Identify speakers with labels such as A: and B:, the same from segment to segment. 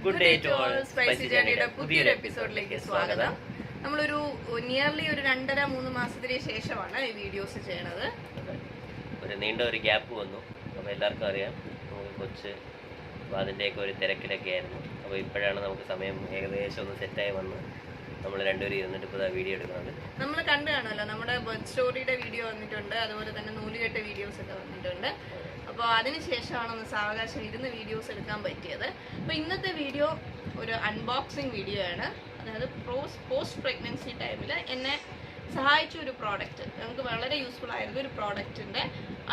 A: Good day to all. Spicy ജേർണിയുടെ പുതിയൊരു എപ്പിസോഡിലേക്ക് സ്വാഗതം. നമ്മളൊരു നിയർലി ഒരു 2.5-3 മാസത്തിന് ശേഷമാണ് ഈ വീഡിയോസ് ചെയ്യണത്.
B: ഒരു നീണ്ട ഒരു ഗ്യാപ്പ് വന്നു. അപ്പോൾ എല്ലാവർക്കും അറിയാം, നമുക്ക് കൊച്ച് അപ്പോൾ അതിൻ്റെയൊക്കെ ഒരു തിരക്കിലൊക്കെ ആയിരുന്നു. അപ്പോൾ ഇപ്പോഴാണ് നമുക്ക് സമയം ഏകദേശം ഒന്ന് സെറ്റായി വന്ന് നമ്മൾ രണ്ടുപേരും ഇരുന്നിട്ട് ഇപ്പോൾ വീഡിയോ എടുക്കുന്നത്.
A: നമ്മൾ കണ്ടു കാണുമല്ലോ, നമ്മുടെ ബർത്ത് സ്റ്റോറിയുടെ വീഡിയോ വന്നിട്ടുണ്ട്, അതുപോലെ തന്നെ നൂലുകെട്ട വീഡിയോസ് ഒക്കെ വന്നിട്ടുണ്ട്. അപ്പോൾ അതിനുശേഷമാണ് ഒന്ന് സാവകാശം ഇരുന്ന് വീഡിയോസ് എടുക്കാൻ പറ്റിയത്. അപ്പോൾ ഇന്നത്തെ വീഡിയോ ഒരു അൺബോക്സിങ് വീഡിയോ ആണ്. അതായത് പോസ്റ്റ് പ്രഗ്നൻസി ടൈമിൽ എന്നെ സഹായിച്ച ഒരു പ്രോഡക്റ്റ്, നമുക്ക് വളരെ യൂസ്ഫുൾ ആയിരുന്ന ഒരു പ്രോഡക്റ്റിൻ്റെ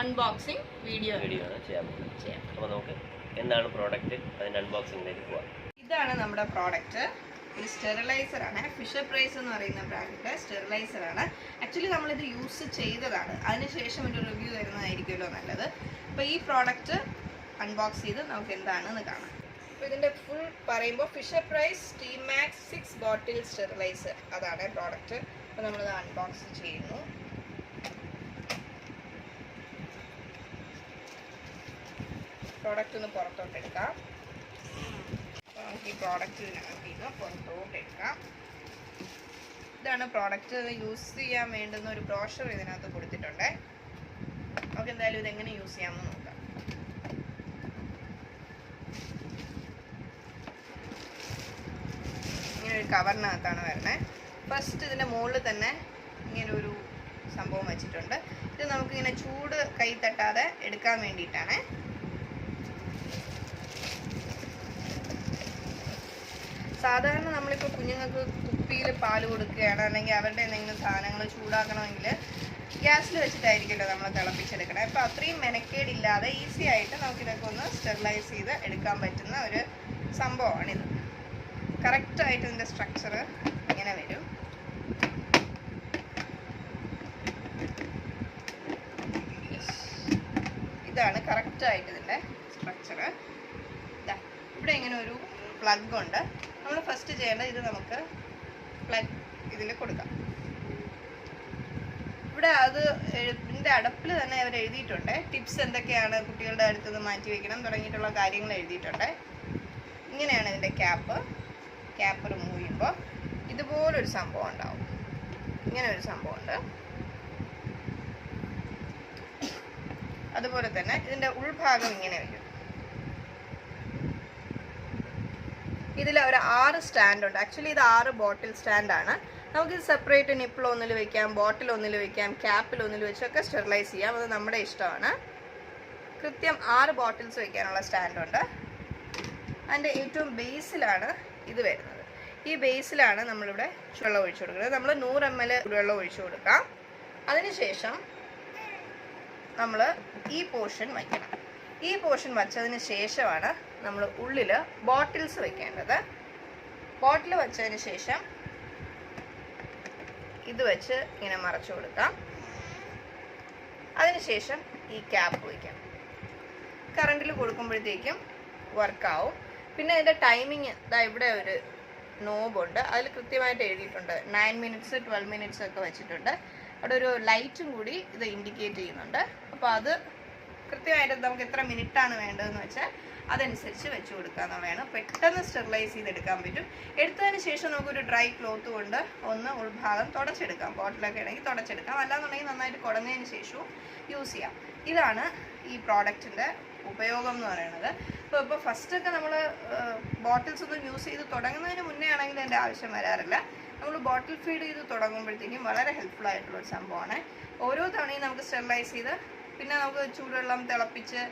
A: അൺബോക്സിങ് വീഡിയോ ആണ് ചെയ്യാം.
B: അപ്പോൾ നമുക്ക് എന്താണ് പ്രോഡക്റ്റ്, അതിൻ്റെ അൺബോക്സിങ്ങിലേക്ക് പോവാം.
A: ഇതാണ് നമ്മുടെ പ്രോഡക്റ്റ്. ഒരു സ്റ്റെറിലൈസർ ആണ്. ഫിഷർ പ്രൈസ് എന്ന് പറയുന്ന ബ്രാൻഡിൻ്റെ സ്റ്റെറിലൈസർ ആണ്. ആക്ച്വലി നമ്മളിത് യൂസ് ചെയ്തതാണ്, അതിനുശേഷം ഒരു റിവ്യൂ തരുന്നതായിരിക്കുമല്ലോ നല്ലത്. അപ്പോൾ ഈ പ്രോഡക്റ്റ് അൺബോക്സ് ചെയ്ത് നമുക്ക് എന്താണെന്ന് കാണാം. അപ്പോൾ ഇതിൻ്റെ ഫുൾ പറയുമ്പോൾ ഫിഷർ പ്രൈസ് SteamMax 6 ബോട്ടിൽ സ്റ്റെറിലൈസർ, അതാണ് പ്രോഡക്റ്റ്. അപ്പോൾ നമ്മളിത് അൺബോക്സ് ചെയ്യുന്നു. പ്രോഡക്റ്റ് ഒന്ന് പുറത്തോട്ട് എടുക്കാം. നമുക്ക് ഈ പ്രോഡക്റ്റ് ഇതിനകത്ത് പുറത്തോട്ട് എടുക്കാം. ഇതാണ് പ്രോഡക്റ്റ്. യൂസ് ചെയ്യാൻ വേണ്ടുന്ന ഒരു ബ്രോഷർ ഇതിനകത്ത് കൊടുത്തിട്ടുണ്ട്. നമുക്ക് എന്തായാലും ഇതെങ്ങനെ യൂസ് ചെയ്യാമെന്ന് നോക്കാം. ഇങ്ങനെ ഒരു കവറിനകത്താണ് വരുന്നത്. ഫസ്റ്റ് ഇതിൻ്റെ മുകളിൽ തന്നെ ഇങ്ങനെ ഒരു സംഭവം വെച്ചിട്ടുണ്ട്. ഇത് നമുക്കിങ്ങനെ ചൂട് കൈ തട്ടാതെ എടുക്കാൻ വേണ്ടിയിട്ടാണ്. സാധാരണ നമ്മളിപ്പോൾ കുഞ്ഞുങ്ങൾക്ക് കുപ്പിയിൽ പാൽ കൊടുക്കുകയാണ്, അല്ലെങ്കിൽ അവരുടെ എന്തെങ്കിലും സാധനങ്ങൾ ചൂടാക്കണമെങ്കിൽ ഗ്യാസിൽ വെച്ചിട്ടായിരിക്കുമല്ലോ നമ്മൾ തിളപ്പിച്ചെടുക്കണം. അപ്പോൾ അത്രയും മെനക്കേടില്ലാതെ ഈസി ആയിട്ട് നമുക്കിതൊക്കെ ഒന്ന് സ്റ്റെറിലൈസ് ചെയ്ത് എടുക്കാൻ പറ്റുന്ന ഒരു സംഭവമാണിത്. കറക്റ്റായിട്ട് ഇതിൻ്റെ സ്ട്രക്ചർ ഇങ്ങനെ വരും. ഇതാണ് കറക്റ്റായിട്ട് ഇതിൻ്റെ സ്ട്രക്ചർ. ഇവിടെ ഇങ്ങനെ ഒരു പ്ലഗ് ഉണ്ട്. നമ്മൾ ഫസ്റ്റ് ചെയ്യേണ്ടത് ഇത് നമുക്ക് പ്ലഗ് ഇതിൽ കൊടുക്കാം. ഇവിടെ ഇതിൻ്റെ അടപ്പിൽ തന്നെ അവർ എഴുതിയിട്ടുണ്ട് ടിപ്സ് എന്തൊക്കെയാണ് കുട്ടികളുടെ അടുത്ത് നിന്ന് മാറ്റി വയ്ക്കണം തുടങ്ങിയിട്ടുള്ള കാര്യങ്ങൾ എഴുതിയിട്ടുണ്ട്. ഇങ്ങനെയാണ് ഇതിൻ്റെ ക്യാപ്പ് റിമൂവ് ചെയ്യുമ്പോൾ ഇതുപോലൊരു സംഭവം ഉണ്ടാവും. ഇങ്ങനെ ഒരു സംഭവമുണ്ട്. അതുപോലെ തന്നെ ഇതിൻ്റെ ഉൾഭാഗം ഇങ്ങനെ വരും. ഇതിൽ ഒരു 6 സ്റ്റാൻഡ് ഉണ്ട്. ആക്ച്വലി ഇത് 6 ബോട്ടിൽ സ്റ്റാൻഡാണ്. നമുക്കിത് സെപ്പറേറ്റ് നിപ്പിൾ ഒന്നിൽ വെക്കാം, ബോട്ടിൽ ഒന്നിൽ വെക്കാം, ക്യാപ്പിൽ ഒന്നിൽ വെച്ചൊക്കെ സ്റ്റെറിലൈസ് ചെയ്യാം. അത് നമ്മുടെ ഇഷ്ടമാണ്. കൃത്യം 6 ബോട്ടിൽസ് വെക്കാനുള്ള സ്റ്റാൻഡുണ്ട്. അതിൻ്റെ ഏറ്റവും ബേസിലാണ് ഇത് വരുന്നത്. ഈ ബേസിലാണ് നമ്മളിവിടെ വെള്ളം ഒഴിച്ചു കൊടുക്കുന്നത്. നമ്മൾ 100 ml വെള്ളം ഒഴിച്ചു കൊടുക്കാം. അതിനുശേഷം നമ്മൾ ഈ പോർഷൻ വയ്ക്കണം. ഈ പോർഷൻ വച്ചതിന് ശേഷമാണ് നമ്മൾ ഉള്ളിൽ ബോട്ടിൽസ് വെക്കേണ്ടത്. ബോട്ടിൽ വെച്ചതിന് ശേഷം ഇത് വെച്ച് ഇങ്ങനെ മറച്ചു കൊടുക്കാം. അതിനുശേഷം ഈ ക്യാപ്പ് വയ്ക്കാം. കറണ്ടിൽ കൊടുക്കുമ്പോഴത്തേക്കും വർക്കാവും. പിന്നെ ഇതിൻ്റെ ടൈമിങ് ഇവിടെ ഒരു നോബുണ്ട്. അതിൽ കൃത്യമായിട്ട് എഴുതിയിട്ടുണ്ട് 9 minutes 12 minutes ഒക്കെ വെച്ചിട്ടുണ്ട്. അവിടെ ഒരു ലൈറ്റും കൂടി ഇത് ഇൻഡിക്കേറ്റ് ചെയ്യുന്നുണ്ട്. അപ്പോൾ അത് കൃത്യമായിട്ട് നമുക്ക് എത്ര മിനിറ്റാണ് വേണ്ടതെന്ന് വെച്ചാൽ അതനുസരിച്ച് വെച്ച് കൊടുക്കുക എന്നുള്ളതാണ്. പെട്ടെന്ന് സ്റ്റെറിലൈസ് ചെയ്തെടുക്കാൻ പറ്റും. എടുത്തതിന് ശേഷം നമുക്കൊരു ഡ്രൈ ക്ലോത്ത് കൊണ്ട് ഒന്ന് ഉൾഭാഗം തുടച്ചെടുക്കാം. ബോട്ടിലൊക്കെ ആണെങ്കിൽ തുടച്ചെടുക്കാം, അല്ലാന്നുണ്ടെങ്കിൽ നന്നായിട്ട് കുടഞ്ഞതിന് ശേഷവും യൂസ് ചെയ്യാം. ഇതാണ് ഈ പ്രോഡക്റ്റിൻ്റെ ഉപയോഗം എന്ന് പറയുന്നത്. ഇപ്പോൾ ഫസ്റ്റൊക്കെ നമ്മൾ ബോട്ടിൽസ് ഒന്നും യൂസ് ചെയ്ത് തുടങ്ങുന്നതിന് മുന്നേ ആണെങ്കിൽ അതിൻ്റെ ആവശ്യം വരാറില്ല. നമ്മൾ ബോട്ടിൽ ഫീഡ് ചെയ്ത് തുടങ്ങുമ്പോഴത്തേക്കും വളരെ ഹെൽപ്ഫുൾ ആയിട്ടുള്ളൊരു സംഭവമാണ്. ഓരോ തവണയും നമുക്ക് സ്റ്റെറിലൈസ് ചെയ്ത് പിന്നെ നമുക്ക് ചൂടുവെള്ളം തിളപ്പിച്ച്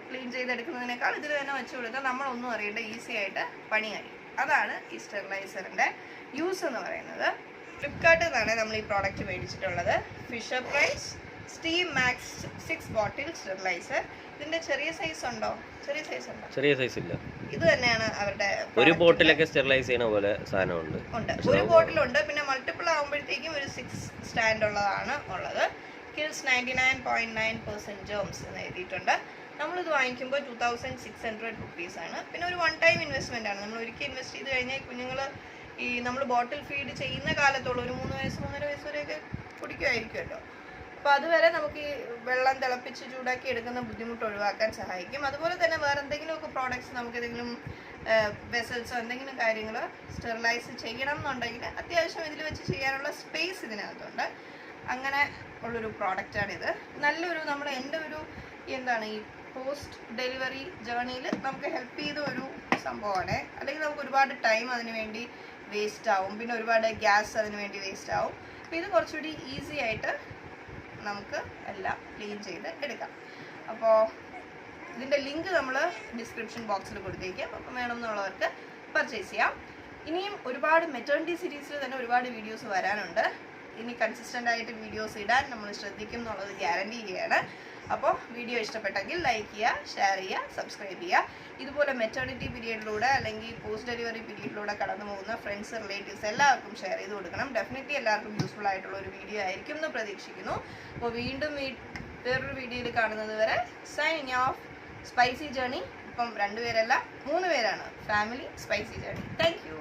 A: ക്ലീൻ ചെയ്തെടുക്കുന്നതിനേക്കാൾ ഇതിൽ തന്നെ വെച്ച് കൊടുത്താൽ നമ്മളൊന്നും അറിയേണ്ട ഈസി ആയിട്ട് പണി കഴിയും. അതാണ് ഈ സ്റ്റെറിലൈസറിൻ്റെ യൂസ് എന്ന് പറയുന്നത്. ഫ്ലിപ്കാർട്ടിൽ നിന്നാണ് നമ്മൾ ഈ പ്രോഡക്റ്റ് മേടിച്ചിട്ടുള്ളത്. ഫിഷർ പ്രൈസ് SteamMax 6 ബോട്ടിൽ സ്റ്റെറിലൈസർ. ഇതിൻ്റെ ചെറിയ സൈസ് ഉണ്ടോ? ചെറിയ സൈസ് ഇല്ല. ഇത് തന്നെയാണ് അവരുടെ
B: ഒരു ബോട്ടിലൊക്കെ സ്റ്റെറിലൈസ് ചെയ്യുന്ന പോലെ സാധനമുണ്ട്.
A: ഒരു ബോട്ടിലുണ്ട്. പിന്നെ മൾട്ടിപ്പിൾ ആകുമ്പോഴത്തേക്കും ഒരു 6 സ്റ്റാൻഡ് ഉള്ളതാണ് ഉള്ളത്. kills 99.9% germs എന്ന് എഴുതിയിട്ടുണ്ട്. നമ്മളിത് വാങ്ങിക്കുമ്പോൾ 2600 rupees പിന്നെ ഒരു 1 time ഇൻവെസ്റ്റ്മെൻ്റ് ആണ്. നമ്മൾ ഒരിക്കൽ ഇൻവെസ്റ്റ് ചെയ്ത് കഴിഞ്ഞാൽ കുഞ്ഞുങ്ങൾ നമ്മൾ ബോട്ടിൽ ഫീഡ് ചെയ്യുന്ന കാലത്തോളം ഒരു 3 വയസ്സ് 3.5 വരെയൊക്കെ കുടിക്കുമായിരിക്കുമല്ലോ. അപ്പോൾ അതുവരെ നമുക്ക് ഈ വെള്ളം തിളപ്പിച്ച് ചൂടാക്കി എടുക്കുന്ന ബുദ്ധിമുട്ട് ഒഴിവാക്കാൻ സഹായിക്കും. അതുപോലെ തന്നെ വേറെ എന്തെങ്കിലുമൊക്കെ പ്രോഡക്റ്റ്സ് നമുക്ക് ഏതെങ്കിലും വെസൽസോ എന്തെങ്കിലും കാര്യങ്ങൾ സ്റ്റെറിലൈസ് ചെയ്യണം എന്നുണ്ടെങ്കിൽ അത്യാവശ്യം ഇതിൽ വെച്ച് ചെയ്യാനുള്ള സ്പേസ് ഇതിനകത്തുണ്ട്. അങ്ങനെ ഉള്ളൊരു പ്രോഡക്റ്റാണിത്. നല്ലൊരു എൻ്റെ ഒരു എന്താണ് ഈ പോസ്റ്റ് ഡെലിവറി ജേർണിയിൽ നമുക്ക് ഹെൽപ്പ് ചെയ്ത ഒരു സംഭവമാണ്. അല്ലെങ്കിൽ നമുക്ക് ഒരുപാട് ടൈം അതിന് വേണ്ടി വേസ്റ്റ് ആവും, പിന്നെ ഒരുപാട് ഗ്യാസ് അതിന് വേണ്ടി വേസ്റ്റ് ആവും. അപ്പോൾ ഇത് കുറച്ചുകൂടി ഈസി ആയിട്ട് നമുക്ക് എല്ലാം ക്ലീൻ ചെയ്ത് എടുക്കാം. അപ്പോൾ ഇതിൻ്റെ ലിങ്ക് നമ്മൾ ഡിസ്ക്രിപ്ഷൻ ബോക്സിൽ കൊടുത്തേക്കാം. അപ്പം വേണമെന്നുള്ളവർക്ക് പർച്ചേസ് ചെയ്യാം. ഇനിയും ഒരുപാട് മെറ്റേണിറ്റി സീരീസിൽ തന്നെ ഒരുപാട് വീഡിയോസ് വരാനുണ്ട്. ഇനി കൺസിസ്റ്റൻ്റ് ആയിട്ട് വീഡിയോസ് ഇടാൻ നമ്മൾ ശ്രദ്ധിക്കും എന്നുള്ളത് ഗ്യാരണ്ടി ചെയ്യുകയാണ്. അപ്പോൾ വീഡിയോ ഇഷ്ടപ്പെട്ടെങ്കിൽ ലൈക്ക് ചെയ്യുക, ഷെയർ ചെയ്യുക, സബ്സ്ക്രൈബ് ചെയ്യുക. ഇതുപോലെ മെറ്റേണിറ്റി പീരീഡിലൂടെ അല്ലെങ്കിൽ പോസ്റ്റ് ഡെലിവറി പീരീഡിലൂടെ കടന്നു പോകുന്ന ഫ്രണ്ട്സ്, റിലേറ്റീവ്സ് എല്ലാവർക്കും ഷെയർ ചെയ്ത് കൊടുക്കണം. ഡെഫിനറ്റ്ലി എല്ലാവർക്കും യൂസ്ഫുൾ ആയിട്ടുള്ള ഒരു വീഡിയോ ആയിരിക്കും എന്ന് പ്രതീക്ഷിക്കുന്നു. അപ്പോൾ വീണ്ടും വേറൊരു വീഡിയോയിൽ കാണുന്നത് വരെ സൈനിങ് ഓഫ്. Spicy journey. ഇപ്പം 2 പേരല്ല 3 പേരാണ്. Family spicy journey. Thank you.